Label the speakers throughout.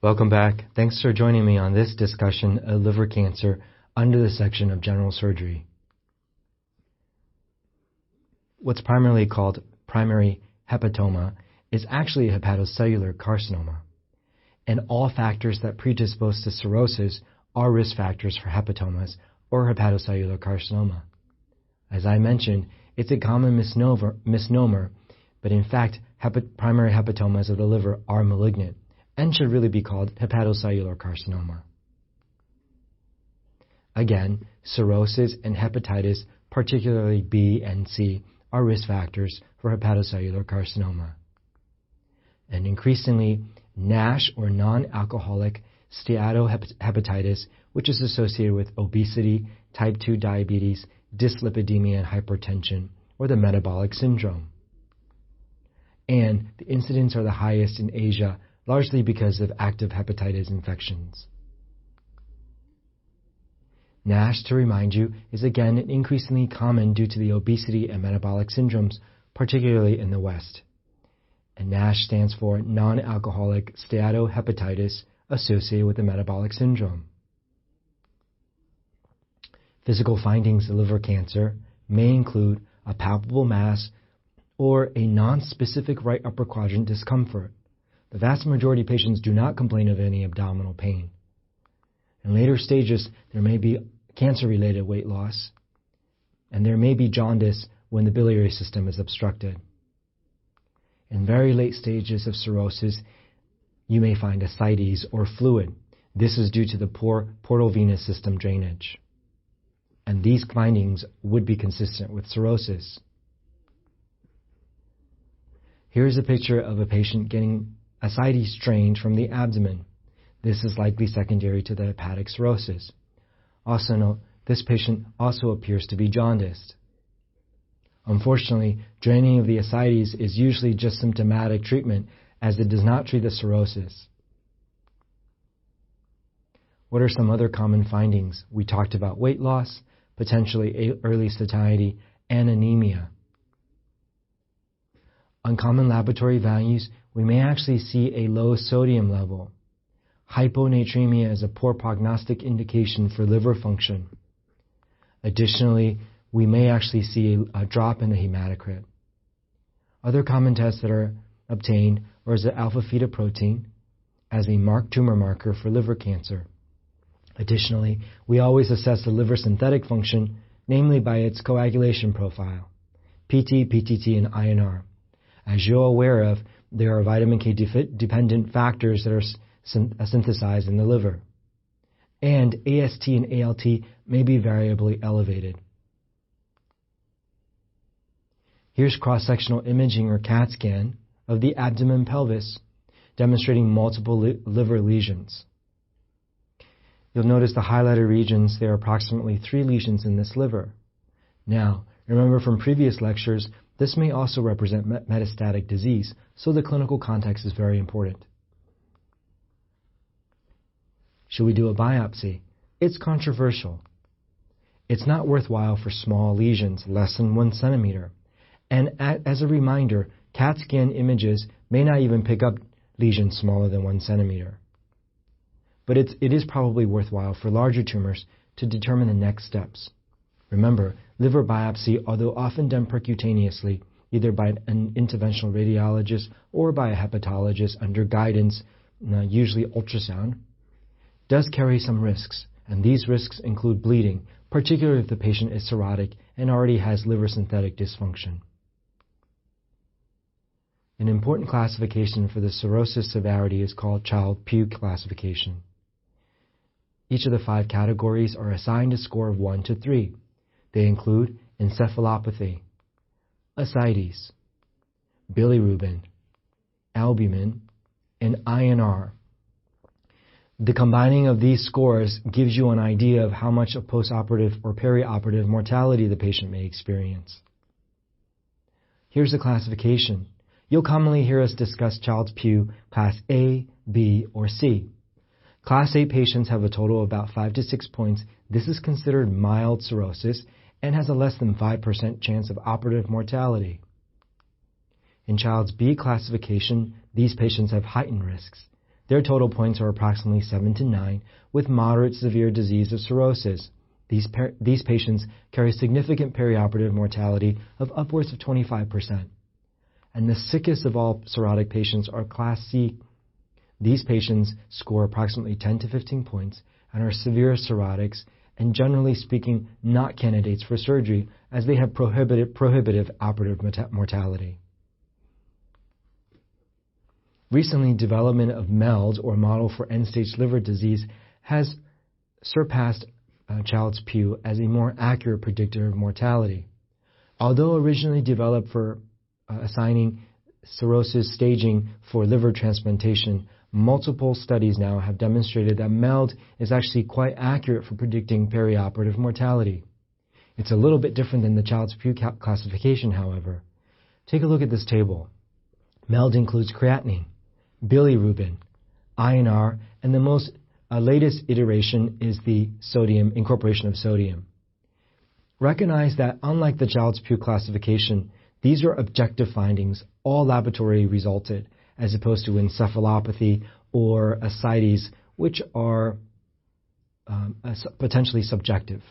Speaker 1: Welcome back. Thanks for joining me on this discussion of liver cancer under the section of general surgery. What's primarily called primary hepatoma is actually a hepatocellular carcinoma, and all factors that predispose to cirrhosis are risk factors for hepatomas or hepatocellular carcinoma. As I mentioned, it's a common misnomer, but in fact, primary hepatomas of the liver are malignant and should really be called hepatocellular carcinoma. Again, cirrhosis and hepatitis, particularly B and C, are risk factors for hepatocellular carcinoma. And increasingly, NASH or non-alcoholic steatohepatitis, which is associated with obesity, type 2 diabetes, dyslipidemia, and hypertension, or the metabolic syndrome. And the incidents are the highest in Asia, largely because of active hepatitis infections. NASH, to remind you, is again increasingly common due to the obesity and metabolic syndromes, particularly in the West. And NASH stands for non-alcoholic steatohepatitis associated with the metabolic syndrome. Physical findings of liver cancer may include a palpable mass or a non-specific right upper quadrant discomfort. The vast majority of patients do not complain of any abdominal pain. In later stages, there may be cancer-related weight loss, and there may be jaundice when the biliary system is obstructed. In very late stages of cirrhosis, you may find ascites or fluid. This is due to the poor portal venous system drainage. And these findings would be consistent with cirrhosis. Here's a picture of a patient getting ascites drained from the abdomen. This is likely secondary to the hepatic cirrhosis. Also note, this patient also appears to be jaundiced. Unfortunately, draining of the ascites is usually just symptomatic treatment, as it does not treat the cirrhosis. What are some other common findings? We talked about weight loss, potentially early satiety, and anemia. On common laboratory values, we may actually see a low sodium level. Hyponatremia is a poor prognostic indication for liver function. Additionally, we may actually see a drop in the hematocrit. Other common tests that are obtained are the alpha-fetoprotein as a marked tumor marker for liver cancer. Additionally, we always assess the liver synthetic function, namely by its coagulation profile, PT, PTT, and INR. As you're aware of, there are vitamin K dependent factors that are synthesized in the liver. And AST and ALT may be variably elevated. Here's cross-sectional imaging or CAT scan of the abdomen pelvis, demonstrating multiple liver lesions. You'll notice the highlighted regions, there are approximately 3 lesions in this liver. Now, remember from previous lectures, this may also represent metastatic disease, so the clinical context is very important. Should we do a biopsy? It's controversial. It's not worthwhile for small lesions, less than 1 centimeter. And as a reminder, CAT scan images may not even pick up lesions smaller than 1 centimeter. But it is probably worthwhile for larger tumors to determine the next steps. Remember, liver biopsy, although often done percutaneously, either by an interventional radiologist or by a hepatologist under guidance, usually ultrasound, does carry some risks, and these risks include bleeding, particularly if the patient is cirrhotic and already has liver synthetic dysfunction. An important classification for the cirrhosis severity is called Child-Pugh classification. Each of the 5 categories are assigned a score of 1 to 3. They include encephalopathy, ascites, bilirubin, albumin, and INR. The combining of these scores gives you an idea of how much of postoperative or perioperative mortality the patient may experience. Here's the classification. You'll commonly hear us discuss Child-Pugh Class A, B, or C. Class A patients have a total of about 5 to 6 points. This is considered mild cirrhosis and has a less than 5% chance of operative mortality. In Child's B classification, these patients have heightened risks. Their total points are approximately 7 to 9, with moderate severe disease of cirrhosis. These patients carry significant perioperative mortality of upwards of 25%. And the sickest of all cirrhotic patients are Class C. These patients score approximately 10 to 15 points and are severe cirrhotics and, generally speaking, not candidates for surgery as they have prohibitive operative mortality. Recently, development of MELD, or Model for End-Stage Liver Disease, has surpassed Child-Pugh as a more accurate predictor of mortality. Although originally developed for assigning cirrhosis staging for liver transplantation, multiple studies now have demonstrated that MELD is actually quite accurate for predicting perioperative mortality. It's a little bit different than the Child-Pugh classification, however. Take a look at this table. MELD includes creatinine, bilirubin, INR, and the most latest iteration is the incorporation of sodium. Recognize that unlike the Child-Pugh classification, these are objective findings, all laboratory resulted, as opposed to encephalopathy or ascites, which are potentially subjective.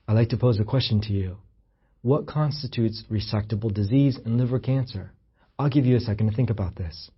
Speaker 1: I'd like to pose a question to you. What constitutes resectable disease and liver cancer? I'll give you a second to think about this.